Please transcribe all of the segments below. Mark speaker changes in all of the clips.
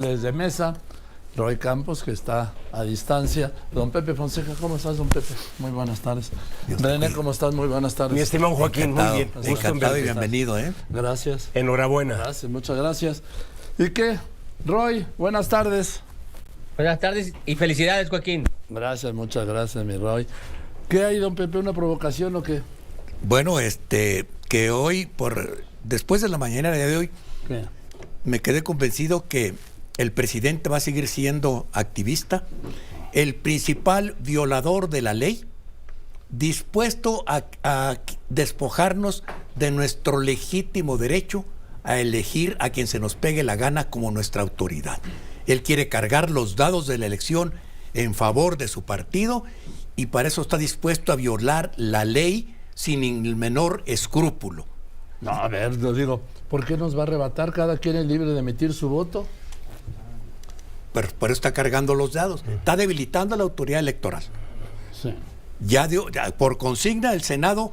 Speaker 1: Desde mesa, Roy Campos, que está a distancia. Don Pepe Fonseca, ¿cómo estás, don Pepe? Muy buenas tardes. René, ¿cómo estás? Muy buenas tardes.
Speaker 2: Mi estimado Joaquín,
Speaker 3: encantado,
Speaker 2: muy bien.
Speaker 3: Encantado y bienvenido, ¿eh?
Speaker 1: Gracias.
Speaker 2: Enhorabuena.
Speaker 1: Gracias, muchas gracias. ¿Y qué? Roy, buenas tardes.
Speaker 4: Buenas tardes y felicidades, Joaquín.
Speaker 1: Gracias, muchas gracias, mi Roy. ¿Qué hay, don Pepe? ¿Una provocación o qué?
Speaker 3: Bueno, que hoy, después de la mañana de hoy,
Speaker 1: ¿Qué?
Speaker 3: me quedé convencido que el presidente va a seguir siendo activista, el principal violador de la ley, dispuesto a despojarnos de nuestro legítimo derecho a elegir a quien se nos pegue la gana como nuestra autoridad. Él quiere cargar los dados de la elección en favor de su partido y para eso está dispuesto a violar la ley sin el menor escrúpulo.
Speaker 1: No, a ver, lo digo, ¿por qué nos va a arrebatar? Cada quien es libre de emitir su voto.
Speaker 3: Pero por eso está cargando los dados, está debilitando a la autoridad electoral.
Speaker 1: Sí.
Speaker 3: Ya por consigna el Senado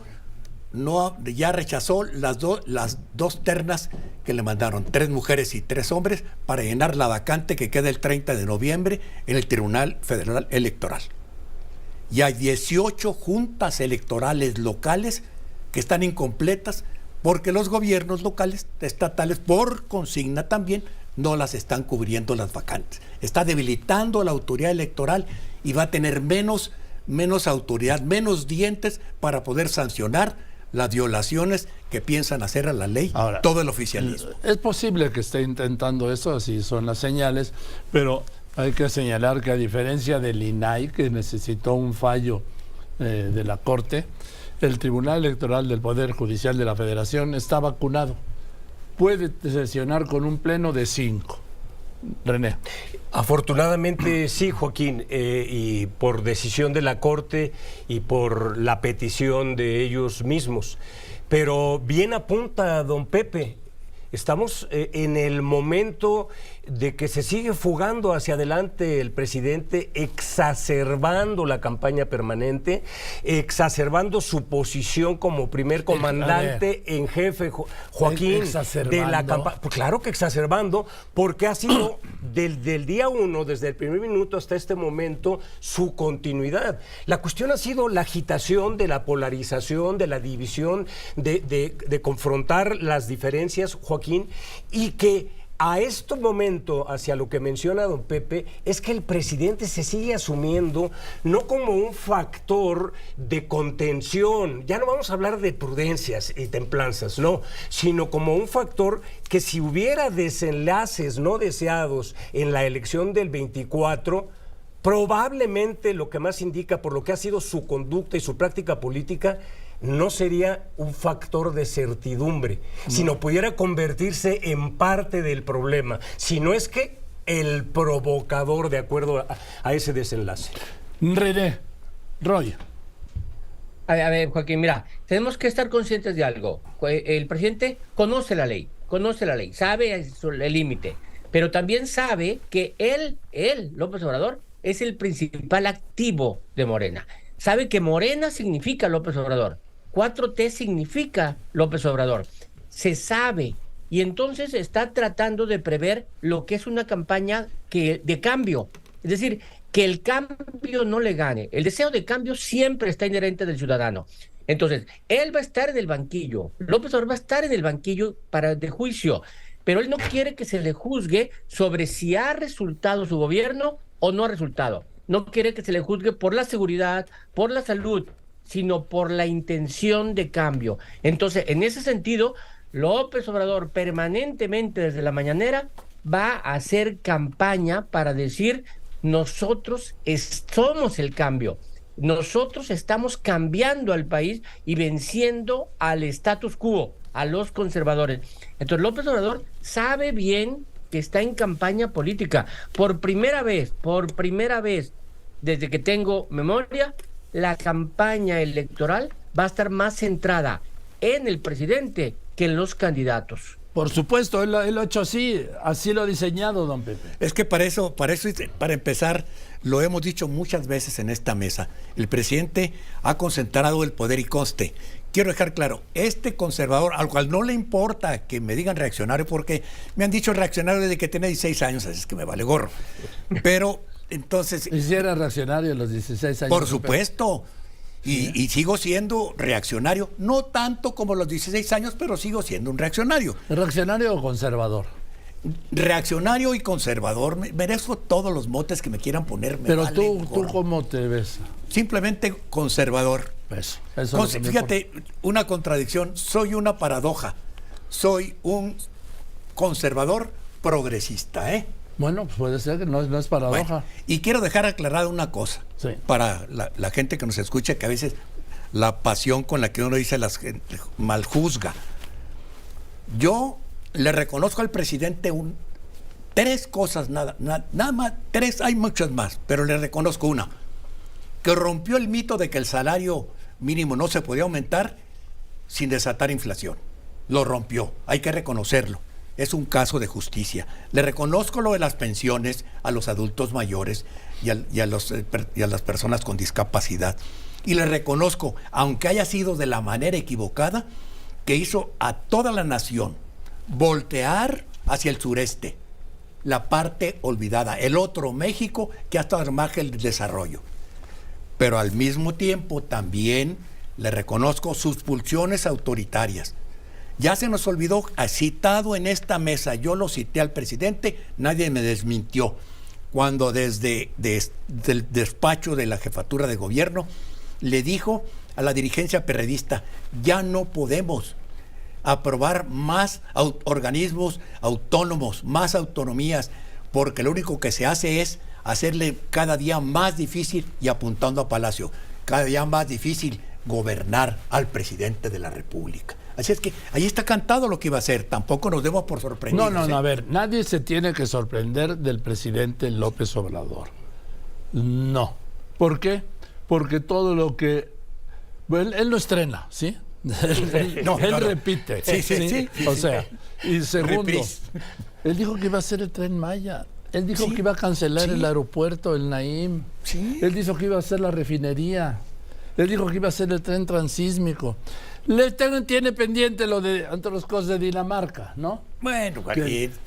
Speaker 3: ya rechazó las dos ternas que le mandaron, 3 mujeres y 3 hombres, para llenar la vacante que queda el 30 de noviembre en el Tribunal Federal Electoral. Y hay 18 juntas electorales locales que están incompletas porque los gobiernos locales, estatales, por consigna también, no las están cubriendo las vacantes. Está debilitando a la autoridad electoral y va a tener menos autoridad, menos dientes para poder sancionar las violaciones que piensan hacer a la ley. Ahora, todo el oficialismo.
Speaker 1: Es posible que esté intentando eso, así son las señales, pero hay que señalar que a diferencia del INAI, que necesitó un fallo de la Corte, el Tribunal Electoral del Poder Judicial de la Federación está vacunado. Puede sesionar con un pleno de 5. René.
Speaker 2: Afortunadamente sí, Joaquín, y por decisión de la Corte y por la petición de ellos mismos. Pero bien apunta don Pepe, estamos en el momento de que se sigue fugando hacia adelante el presidente, exacerbando la campaña permanente, exacerbando su posición como primer comandante en jefe, Joaquín, de la campaña. Pues claro que exacerbando, porque ha sido del día 1, desde el primer minuto hasta este momento, su continuidad. La cuestión ha sido la agitación de la polarización, de la división, de confrontar las diferencias, Joaquín, y que a este momento, hacia lo que menciona don Pepe, es que el presidente se sigue asumiendo no como un factor de contención, ya no vamos a hablar de prudencias y templanzas, no, sino como un factor que si hubiera desenlaces no deseados en la elección del 24, probablemente lo que más indica por lo que ha sido su conducta y su práctica política, no sería un factor de certidumbre, sino pudiera convertirse en parte del problema, si no es que el provocador de acuerdo a ese desenlace.
Speaker 1: René, Roy.
Speaker 4: A ver, Joaquín, mira, tenemos que estar conscientes de algo. El presidente conoce la ley, sabe el límite, pero también sabe que él, López Obrador, es el principal activo de Morena. Sabe que Morena significa López Obrador. 4T significa López Obrador. Se sabe. Y entonces está tratando de prever lo que es una campaña de cambio. Es decir, que el cambio no le gane. El deseo de cambio siempre está inherente del ciudadano. Entonces, él va a estar en el banquillo. López Obrador va a estar en el banquillo de juicio. Pero él no quiere que se le juzgue sobre si ha resultado su gobierno o no ha resultado. No quiere que se le juzgue por la seguridad, por la salud, sino por la intención de cambio. Entonces, en ese sentido, López Obrador permanentemente desde la mañanera va a hacer campaña para decir, nosotros somos el cambio, nosotros estamos cambiando al país y venciendo al status quo, a los conservadores. Entonces, López Obrador sabe bien que está en campaña política. Por primera vez, desde que tengo memoria, la campaña electoral va a estar más centrada en el presidente que en los candidatos.
Speaker 1: Por supuesto, él lo ha hecho así lo ha diseñado, don Pepe.
Speaker 3: Es que para empezar, lo hemos dicho muchas veces en esta mesa, el presidente ha concentrado el poder y conste quiero dejar claro, este conservador, al cual no le importa que me digan reaccionario, porque me han dicho reaccionario desde que tenía 16 años, así es que me vale gorro. Pero entonces...
Speaker 1: ¿Y si era reaccionario a los 16 años?
Speaker 3: Por supuesto. Y sigo siendo reaccionario, no tanto como los 16 años, pero sigo siendo un reaccionario.
Speaker 1: ¿Reaccionario o conservador?
Speaker 3: Reaccionario y conservador, merezco todos los motes que me quieran poner.
Speaker 1: Pero tú ¿cómo te ves?
Speaker 3: Simplemente conservador.
Speaker 1: Eso
Speaker 3: Fíjate, una contradicción, soy una paradoja. Soy un conservador progresista, ¿eh?
Speaker 1: Bueno, pues puede ser que no es paradoja.
Speaker 3: Bueno, y quiero dejar aclarada una cosa,
Speaker 1: sí,
Speaker 3: para la gente que nos escucha, que a veces la pasión con la que uno dice las gente maljuzga. Yo le reconozco al presidente tres cosas, nada más, tres, hay muchas más, pero le reconozco una, que rompió el mito de que el salario mínimo no se podía aumentar sin desatar inflación. Lo rompió, hay que reconocerlo. Es un caso de justicia. Le reconozco lo de las pensiones a los adultos mayores y a las personas con discapacidad. Y le reconozco, aunque haya sido de la manera equivocada, que hizo a toda la nación voltear hacia el sureste, la parte olvidada, el otro México que ha estado al margen del desarrollo. Pero al mismo tiempo también le reconozco sus pulsiones autoritarias. Ya se nos olvidó, citado en esta mesa, yo lo cité al presidente, nadie me desmintió, cuando desde el despacho de la jefatura de gobierno le dijo a la dirigencia perredista, ya no podemos aprobar más organismos autónomos, más autonomías, porque lo único que se hace es hacerle cada día más difícil, y apuntando a Palacio, cada día más difícil gobernar al presidente de la República. Así es que ahí está cantado lo que iba a hacer, tampoco nos demos por sorprendidos.
Speaker 1: No, a ver, nadie se tiene que sorprender del presidente López Obrador. No. ¿Por qué? Porque todo lo que... Bueno, él no estrena, ¿sí? Él repite.
Speaker 3: Sí.
Speaker 1: O sea, y segundo, él dijo que iba a hacer el Tren Maya. Él dijo que iba a cancelar el aeropuerto, el Naim.
Speaker 3: Sí.
Speaker 1: Él dijo que iba a hacer la refinería. Él dijo que iba a hacer el tren transísmico. Tiene pendiente lo de, entre las cosas, de Dinamarca, ¿no?
Speaker 3: Bueno,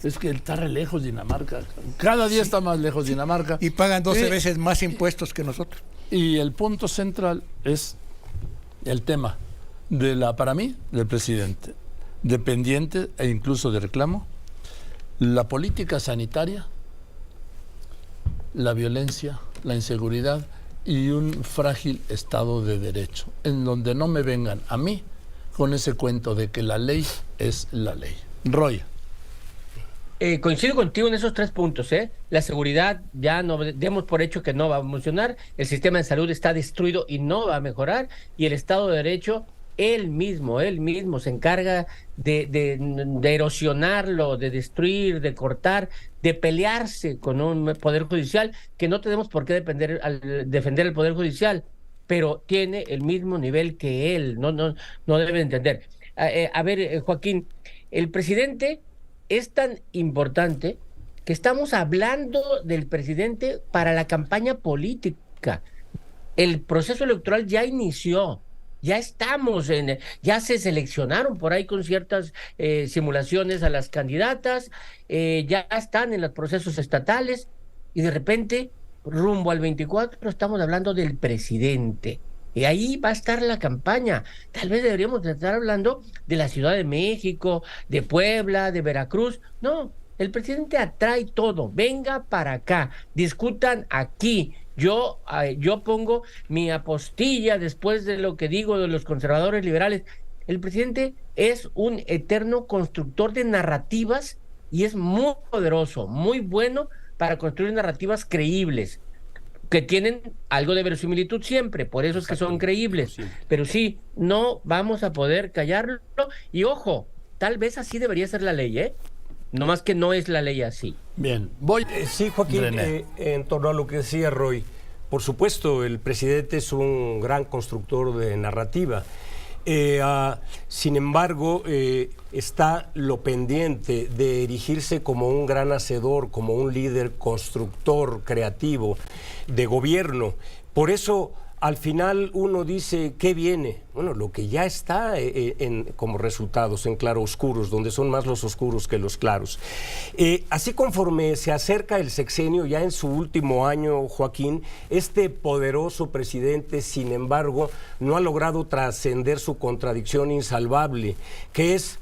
Speaker 1: es que está re lejos Dinamarca. Cada día está más lejos Dinamarca.
Speaker 3: Y pagan 12 veces más impuestos que nosotros.
Speaker 1: Y el punto central es el tema para mí, del presidente, dependiente e incluso de reclamo, la política sanitaria, la violencia, la inseguridad y un frágil Estado de Derecho, en donde no me vengan a mí con ese cuento de que la ley es la ley. Roy.
Speaker 4: Coincido contigo en esos 3 puntos, ¿eh? La seguridad, ya no demos por hecho que no va a funcionar, el sistema de salud está destruido y no va a mejorar, y el Estado de Derecho, él mismo se encarga de erosionarlo, de destruir, de cortar, de pelearse con un poder judicial que no tenemos por qué defender el poder judicial, pero tiene el mismo nivel que él, no debe entender. A ver, Joaquín, el presidente es tan importante que estamos hablando del presidente para la campaña política. El proceso electoral ya inició. Ya estamos ya se seleccionaron por ahí con ciertas simulaciones a las candidatas, ya están en los procesos estatales, y de repente, rumbo al 24, estamos hablando del presidente. Y ahí va a estar la campaña. Tal vez deberíamos estar hablando de la Ciudad de México, de Puebla, de Veracruz. No, el presidente atrae todo. Venga para acá, discutan aquí. Yo pongo mi apostilla después de lo que digo de los conservadores liberales. El presidente es un eterno constructor de narrativas y es muy poderoso, muy bueno para construir narrativas creíbles, que tienen algo de verosimilitud siempre, por eso es que son creíbles. Pero sí, no vamos a poder callarlo. Y ojo, tal vez así debería ser la ley, ¿eh? No más que no es la ley así.
Speaker 1: Bien,
Speaker 2: sí, Joaquín, en torno a lo que decía Roy, por supuesto, el presidente es un gran constructor de narrativa. Sin embargo, está lo pendiente de erigirse como un gran hacedor, como un líder constructor creativo de gobierno. Por eso al final uno dice, ¿qué viene? Bueno, lo que ya está como resultados en claroscuros, donde son más los oscuros que los claros. Así conforme se acerca el sexenio, ya en su último año, Joaquín, este poderoso presidente, sin embargo, no ha logrado trascender su contradicción insalvable, que es,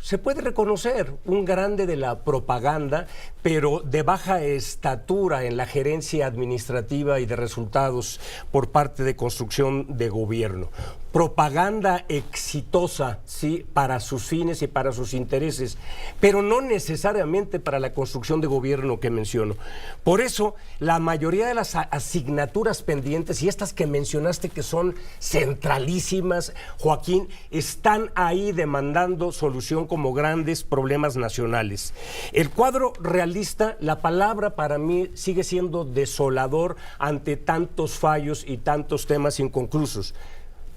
Speaker 2: se puede reconocer, un grande de la propaganda, pero de baja estatura en la gerencia administrativa y de resultados por parte de construcción de gobierno. Propaganda exitosa, sí, para sus fines y para sus intereses, pero no necesariamente para la construcción de gobierno que menciono. Por eso, la mayoría de las asignaturas pendientes, y estas que mencionaste que son centralísimas, Joaquín, están ahí demandando solución como grandes problemas nacionales. El cuadro realista, la palabra para mí sigue siendo desolador ante tantos fallos y tantos temas inconclusos.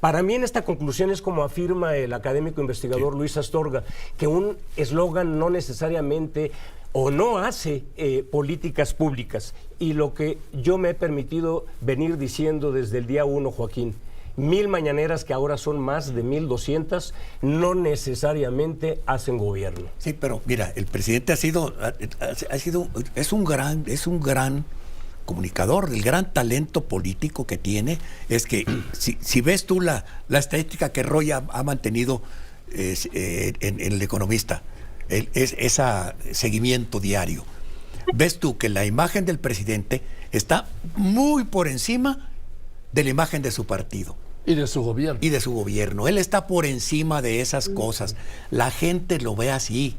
Speaker 2: Para mí en esta conclusión es como afirma el académico investigador Luis Astorga, que un eslogan no necesariamente o no hace políticas públicas. Y lo que yo me he permitido venir diciendo desde el día 1, Joaquín, 1000 mañaneras, que ahora son más de 1200, no necesariamente hacen gobierno.
Speaker 3: Sí, pero mira, el presidente es un gran comunicador. El gran talento político que tiene es que si ves tú la estadística que Roy ha mantenido en El Economista, ese seguimiento diario, ves tú que la imagen del presidente está muy por encima de la imagen de su partido.
Speaker 1: Y de su gobierno.
Speaker 3: Y de su gobierno. Él está por encima de esas cosas. La gente lo ve así.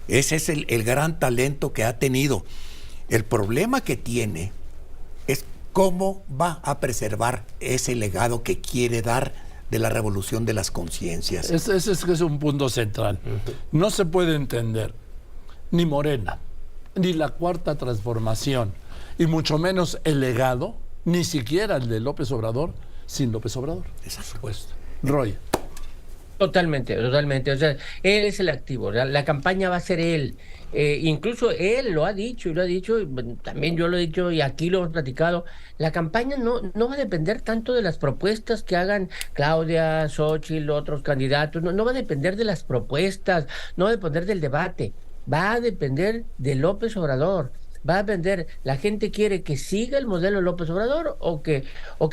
Speaker 3: Ese es el gran talento que ha tenido. El problema que tiene es cómo va a preservar ese legado que quiere dar de la revolución de las conciencias.
Speaker 1: Ese es un punto central. No se puede entender ni Morena, ni la Cuarta Transformación, y mucho menos el legado, ni siquiera el de López Obrador, sin López Obrador.
Speaker 3: Por
Speaker 1: supuesto. Roy.
Speaker 4: Totalmente. O sea, él es el activo. La campaña va a ser él. Incluso él lo ha dicho, y también yo lo he dicho, y aquí lo hemos platicado. La campaña no va a depender tanto de las propuestas que hagan Claudia, Xóchitl, otros candidatos. No va a depender de las propuestas, no va a depender del debate. Va a depender de López Obrador. Va a depender, la gente quiere que siga el modelo López Obrador o que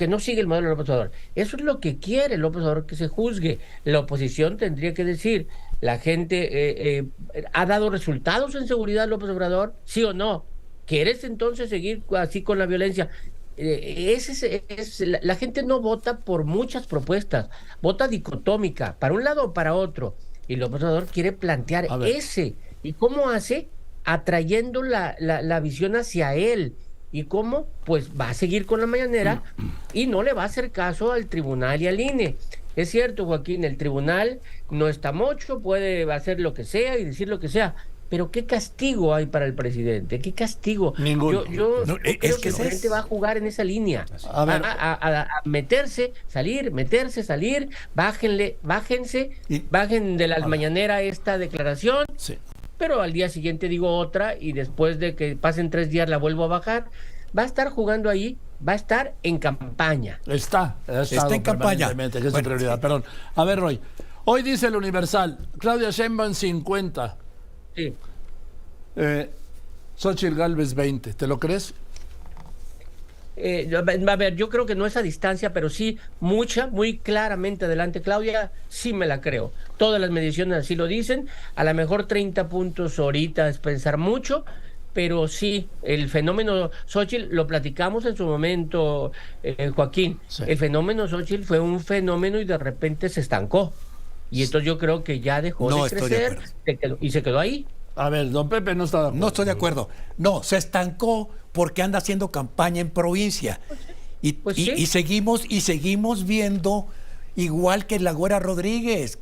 Speaker 4: no siga el modelo López Obrador. Eso es lo que quiere López Obrador, que se juzgue. La oposición tendría que decir, la gente ha dado resultados en seguridad López Obrador, ¿sí o no? ¿Quieres entonces seguir así con la violencia? La gente no vota por muchas propuestas, vota dicotómica, para un lado o para otro. Y López Obrador quiere plantear ese. ¿Y cómo hace? Atrayendo la visión hacia él. ¿Y cómo? Pues va a seguir con la mañanera y no le va a hacer caso al tribunal y al INE. Es cierto, Joaquín, el tribunal no está mocho, puede hacer lo que sea y decir lo que sea, pero ¿qué castigo hay para el presidente? ¿Qué castigo?
Speaker 1: Ninguno.
Speaker 4: Yo creo que la gente va a jugar en esa línea. A meterse, salir, bájense, bajen de la mañanera esta declaración.
Speaker 1: Sí.
Speaker 4: Pero al día siguiente digo otra y después de que pasen 3 días la vuelvo a bajar. Va a estar jugando ahí, va a estar en campaña.
Speaker 1: Está
Speaker 3: en campaña.
Speaker 1: Que es su prioridad. Sí. Perdón. A ver, Roy. Hoy dice el Universal, Claudia Sheinbaum 50.
Speaker 4: Sí.
Speaker 1: Xóchitl Gálvez 20. ¿Te lo crees?
Speaker 4: A ver, yo creo que no es a distancia, pero sí muy claramente adelante Claudia, sí me la creo. Todas las mediciones así lo dicen. A lo mejor 30 puntos ahorita es pensar mucho, pero sí, el fenómeno Xóchitl, lo platicamos en su momento, Joaquín, sí. El fenómeno Xóchitl fue un fenómeno y de repente se estancó. Y entonces yo creo que ya dejó de crecer y se quedó ahí.
Speaker 1: A ver, don Pepe no está de acuerdo.
Speaker 3: No estoy de acuerdo. No, se estancó porque anda haciendo campaña en provincia. Y seguimos viendo, igual que la Güera Rodríguez,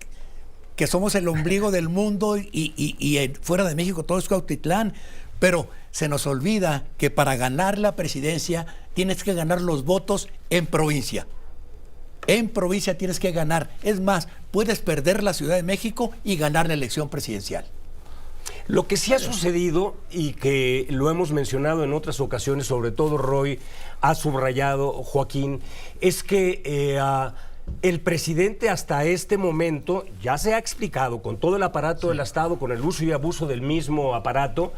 Speaker 3: que somos el ombligo del mundo y fuera de México todo es Cuautitlán. Pero se nos olvida que para ganar la presidencia tienes que ganar los votos en provincia. En provincia tienes que ganar. Es más, puedes perder la Ciudad de México y ganar la elección presidencial.
Speaker 2: Lo que sí ha sucedido y que lo hemos mencionado en otras ocasiones, sobre todo Roy ha subrayado, Joaquín, es que el presidente hasta este momento ya se ha explicado con todo el aparato del Estado, con el uso y abuso del mismo aparato,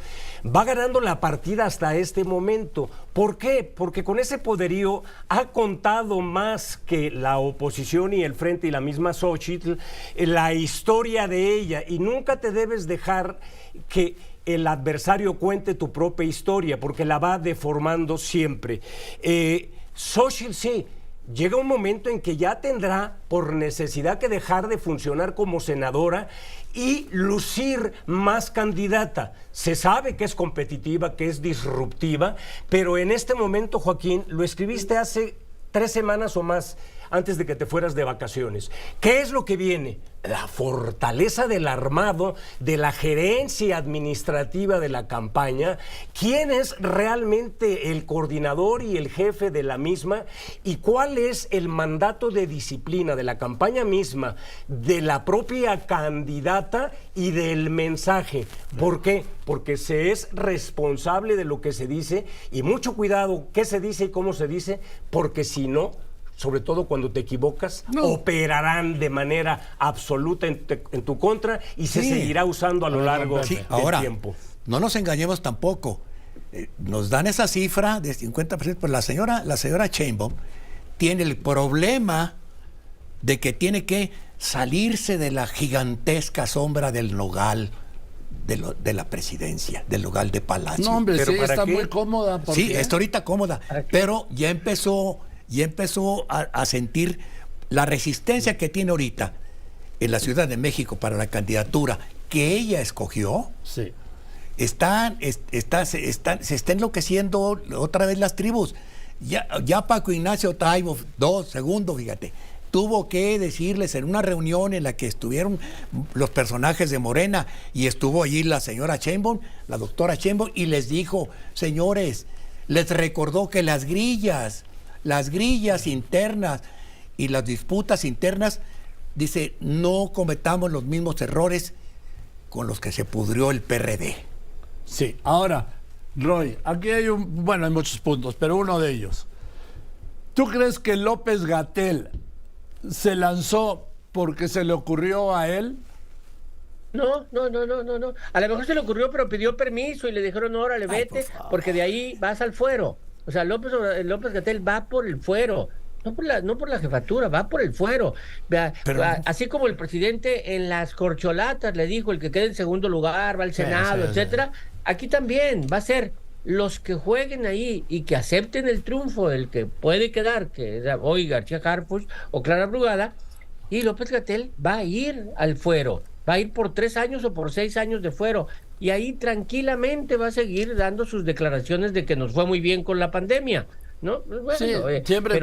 Speaker 2: va ganando la partida hasta este momento. ¿Por qué? Porque con ese poderío ha contado más que la oposición y el Frente y la misma Xóchitl la historia de ella, y nunca te debes dejar que el adversario cuente tu propia historia, porque la va deformando siempre. Xóchitl sí. Llega un momento en que ya tendrá por necesidad que dejar de funcionar como senadora y lucir más candidata. Se sabe que es competitiva, que es disruptiva, pero en este momento, Joaquín, lo escribiste hace 3 semanas o más antes de que te fueras de vacaciones. ¿Qué es lo que viene? La fortaleza del armado, de la gerencia administrativa de la campaña, quién es realmente el coordinador y el jefe de la misma y cuál es el mandato de disciplina de la campaña misma, de la propia candidata y del mensaje. ¿Por qué? Porque se es responsable de lo que se dice, y mucho cuidado qué se dice y cómo se dice, porque si no, sobre todo cuando te equivocas, operarán de manera absoluta en tu contra y se seguirá usando a lo largo del tiempo.
Speaker 3: No nos engañemos tampoco. Nos dan esa cifra de 50%, pues la señora Sheinbaum tiene el problema de que tiene que salirse de la gigantesca sombra del nogal de la presidencia, del nogal de Palacio.
Speaker 1: No, hombre,
Speaker 2: ¿Pero
Speaker 1: sí,
Speaker 2: para
Speaker 1: está
Speaker 2: qué?
Speaker 1: muy cómoda.
Speaker 3: Sí, está ahorita cómoda, pero ya empezó a sentir la resistencia que tiene ahorita en la Ciudad de México para la candidatura que ella escogió.
Speaker 1: Sí.
Speaker 3: Se está enloqueciendo otra vez las tribus. Ya Paco Ignacio Taibo, segundo, fíjate, tuvo que decirles en una reunión en la que estuvieron los personajes de Morena y estuvo allí la señora Sheinbaum, la doctora Sheinbaum, y les dijo: señores, les recordó que las grillas internas y las disputas internas, dice, no cometamos los mismos errores con los que se pudrió el PRD.
Speaker 1: Sí, ahora, Roy, aquí hay hay muchos puntos, pero uno de ellos. ¿Tú crees que López-Gatell se lanzó porque se le ocurrió a él?
Speaker 4: No. A lo mejor se le ocurrió, pero pidió permiso y le dijeron: no, órale, vete, porque de ahí vas al fuero. O sea, López-Gatell va por el fuero, no por la jefatura, va por el fuero. Así como el presidente en las corcholatas le dijo: el que quede en segundo lugar va al Senado, etcétera. Aquí también va a ser los que jueguen ahí y que acepten el triunfo del que puede quedar, que es hoy García Harfuch o Clara Brugada, y López-Gatell va a ir al fuero, va a ir por 3 años o por 6 años de fuero, y ahí tranquilamente va a seguir dando sus declaraciones de que nos fue muy bien con la pandemia, ¿no? Bueno,
Speaker 1: sí, siempre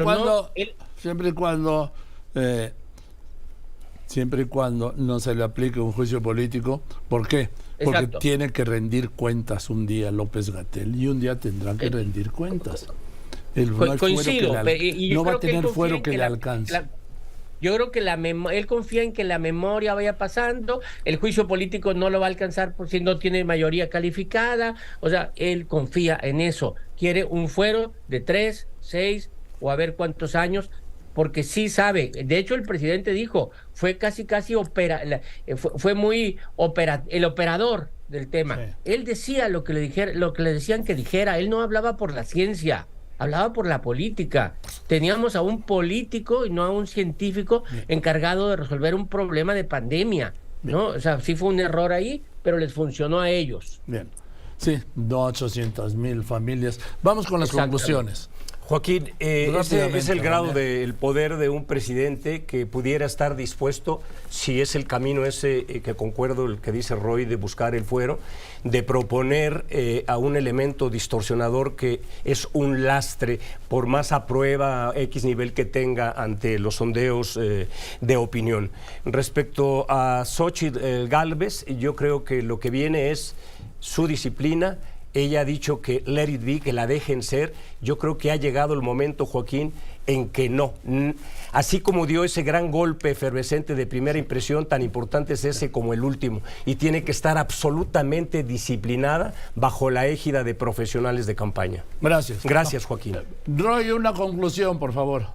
Speaker 1: y cuando no se le aplique un juicio político. ¿Por qué? Porque
Speaker 4: Exacto.
Speaker 1: tiene que rendir cuentas un día López-Gatell, y un día tendrán que rendir cuentas.
Speaker 4: Coincido,
Speaker 1: no va a tener fuero que le alcance.
Speaker 4: Yo creo que él confía en que la memoria vaya pasando, el juicio político no lo va a alcanzar por si no tiene mayoría calificada. O sea, él confía en eso. Quiere un fuero de 3, 6 o a ver cuántos años, porque sí sabe. De hecho, el presidente dijo, fue fue muy el operador del tema. Sí. Él decía lo que le decían que dijera. Él no hablaba por la ciencia, hablaba por la política. Teníamos a un político y no a un científico encargado de resolver un problema de pandemia, ¿no? O sea, sí fue un error ahí, pero les funcionó a ellos.
Speaker 1: Bien. Sí, 800,000 familias. Vamos con las conclusiones.
Speaker 2: Joaquín, ese es el grado del poder de un presidente que pudiera estar dispuesto, si es el camino ese que concuerdo el que dice Roy, de buscar el fuero, de proponer a un elemento distorsionador que es un lastre, por más aprueba X nivel que tenga ante los sondeos de opinión. Respecto a Xóchitl Gálvez, yo creo que lo que viene es su disciplina. Ella ha dicho que let it be, que la dejen ser. Yo creo que ha llegado el momento, Joaquín, en que no. Así como dio ese gran golpe efervescente de primera impresión, tan importante es ese como el último. Y tiene que estar absolutamente disciplinada bajo la égida de profesionales de campaña.
Speaker 1: Gracias.
Speaker 2: Gracias, Joaquín.
Speaker 1: Roy, una conclusión, por favor.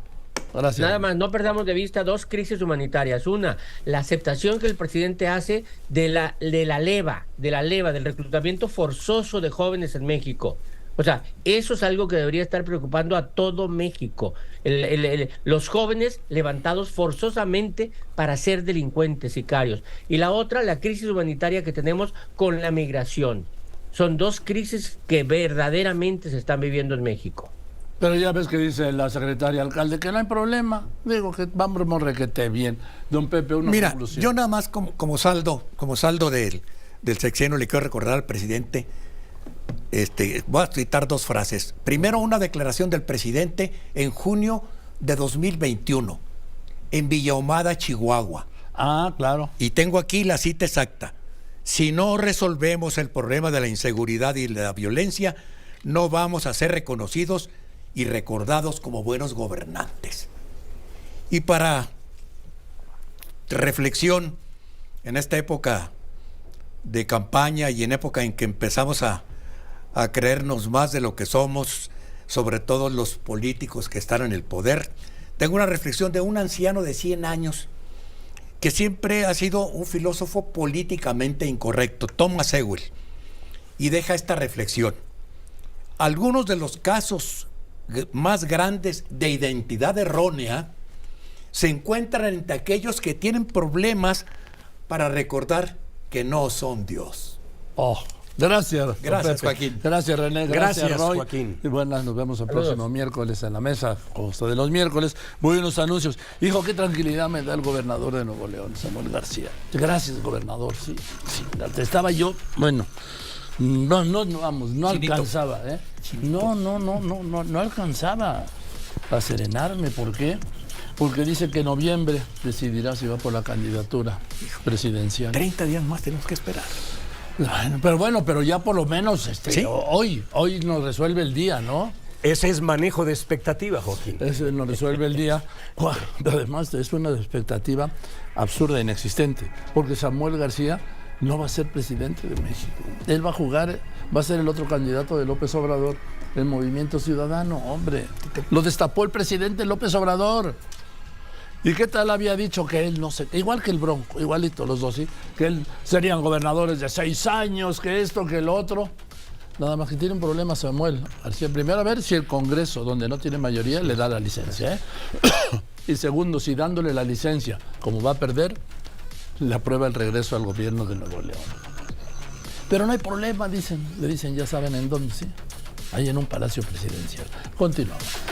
Speaker 1: Gracias.
Speaker 4: Nada más, no perdamos de vista dos crisis humanitarias. Una, la aceptación que el presidente hace de la leva, del reclutamiento forzoso de jóvenes en México. O sea, eso es algo que debería estar preocupando a todo México. Los jóvenes levantados forzosamente para ser delincuentes, sicarios. Y la otra, la crisis humanitaria que tenemos con la migración. Son dos crisis que verdaderamente se están viviendo en México.
Speaker 1: Pero ya ves que dice la secretaria alcalde que no hay problema. Digo que vamos requete bien. Don Pepe, una
Speaker 3: Mira,
Speaker 1: conclusión.
Speaker 3: yo nada más como saldo del sexenio le quiero recordar al presidente. Voy a citar dos frases. Primero, una declaración del presidente en junio de 2021 en Villa Ahumada, Chihuahua.
Speaker 1: Ah, claro.
Speaker 3: Y tengo aquí la cita exacta. Si no resolvemos el problema de la inseguridad y la violencia, no vamos a ser reconocidos y recordados como buenos gobernantes. Y para reflexión, en esta época de campaña y en época en que empezamos a creernos más de lo que somos, sobre todo los políticos que están en el poder, tengo una reflexión de un anciano de 100 años que siempre ha sido un filósofo políticamente incorrecto, Thomas Sewell, y deja esta reflexión. Algunos de los casos más grandes de identidad errónea se encuentran entre aquellos que tienen problemas para recordar que no son Dios.
Speaker 1: Oh, gracias.
Speaker 3: Gracias,
Speaker 1: Pepe.
Speaker 3: Joaquín.
Speaker 1: Gracias, René. Gracias, Roy.
Speaker 2: Joaquín.
Speaker 1: Y bueno, nos vemos el próximo miércoles en la mesa, justo de los miércoles. Voy a unos anuncios. Hijo, qué tranquilidad me da el gobernador de Nuevo León, Samuel García. Gracias, gobernador. Sí. Estaba yo, bueno, no alcanzaba, ¿eh? No alcanzaba a serenarme. ¿Por qué? Porque dice que en noviembre decidirá si va por la candidatura presidencial.
Speaker 3: 30 días más tenemos que esperar.
Speaker 1: Pero ya por lo menos
Speaker 3: ¿Sí?
Speaker 1: hoy nos resuelve el día, ¿no?
Speaker 2: Ese es manejo de expectativa, Joaquín.
Speaker 1: Ese nos resuelve el día. Además, es una expectativa absurda e inexistente, porque Samuel García no va a ser presidente de México. Él va a jugar, va a ser el otro candidato de López Obrador, el Movimiento Ciudadano. Hombre, lo destapó el presidente López Obrador. ¿Y qué tal había dicho que él, no sé, igual que el Bronco, igualito los dos, ¿sí? Que él serían gobernadores de 6 años, que esto, que el otro? Nada más que tiene un problema Samuel García. Primero, a ver si el Congreso, donde no tiene mayoría, le da la licencia, ¿eh? Y segundo, si dándole la licencia, como va a perder, le aprueba el regreso al gobierno de Nuevo León. Pero no hay problema, le dicen, ya saben en dónde, ¿sí? Ahí en un palacio presidencial. Continuamos.